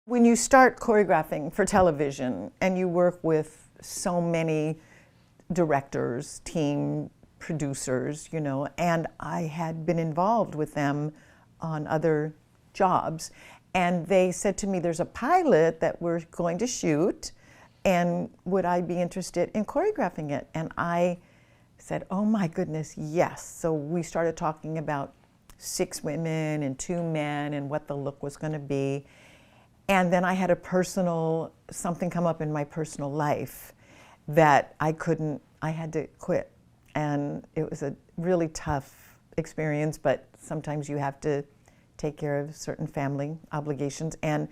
When you start choreographing for television and you work with so many directors, team producers, you know, and I had been involved with them on other jobs, and they said to me, there's a pilot that we're going to shoot, and would I be interested in choreographing it? And I said, oh my goodness, yes. So we started talking about 6 women and 2 men and what the look was going to be. And then I had something come up in my personal life that I had to quit. And it was a really tough experience, but sometimes you have to take care of certain family obligations. And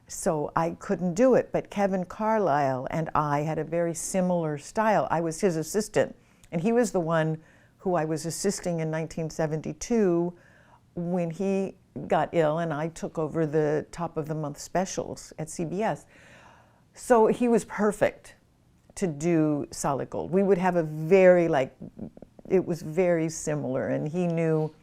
so I couldn't do it. But Kevin Carlisle and I had a very similar style. I was his assistant, and he was the one who I was assisting in 1972 when he got ill, and I took over the top of the month specials at CBS. So he was perfect to do Solid Gold. We would have it was very similar, and he knew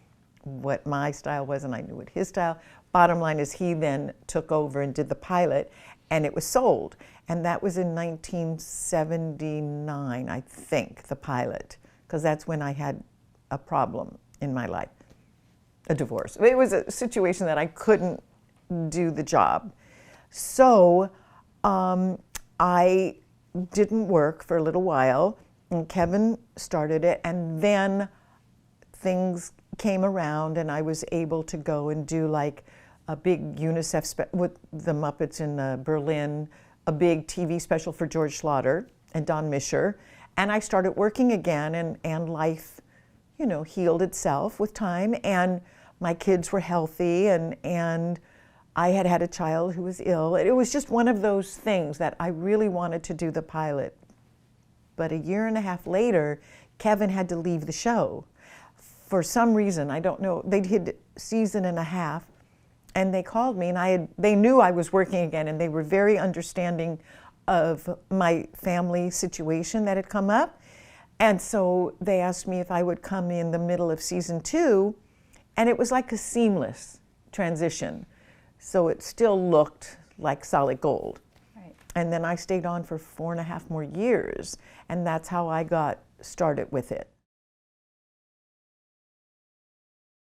what my style was and I knew what his style. Bottom line is he then took over and did the pilot, and it was sold. And that was in 1979, I think, the pilot, because that's when I had a problem in my life. A divorce. It was a situation that I couldn't do the job. So I didn't work for a little while, and Kevin started it, and then things came around and I was able to go and do like a big UNICEF with the Muppets in Berlin, a big TV special for George Schlatter and Don Mischer, and I started working again, and life, you know, healed itself with time, and my kids were healthy, and I had had a child who was ill. It was just one of those things that I really wanted to do the pilot. But a year and a half later, Kevin had to leave the show. For some reason, I don't know, they'd hit season and a half, and they called me, and they knew I was working again, and they were very understanding of my family situation that had come up. And so they asked me if I would come in the middle of season 2, and it was like a seamless transition. So it still looked like Solid Gold. Right. And then I stayed on for 4.5 more years, and that's how I got started with it.